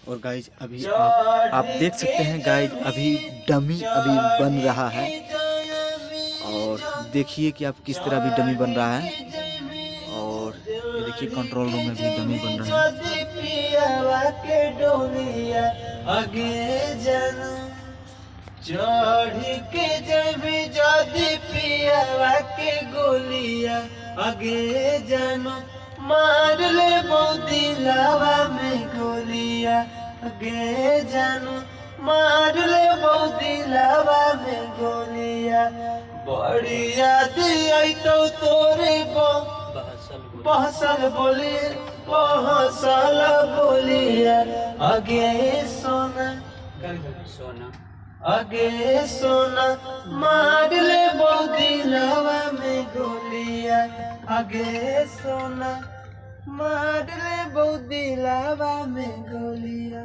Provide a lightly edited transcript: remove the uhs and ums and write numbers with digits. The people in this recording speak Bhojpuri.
और गाइज अभी आप देख सकते हैं गाइज अभी डमी अभी बन रहा है। और देखिए कि आप किस तरह भी डमी बन रहा है। और ये देखिए कंट्रोल रूम में भी डमी बन रहा है। चढ़ के जब जदि पियावा के गोलिया आगे जानो मार ले दिलावा में गोलिया आगे जानो मार ले दिलावा में गोलिया। बड़ी याद आई तो तोरे बहसल बोली बहसल बोलिया आगे सोना आगे सोना मार ले दिलावा में गोलिया आगे सोना मार ले दिलावा में गोलिया।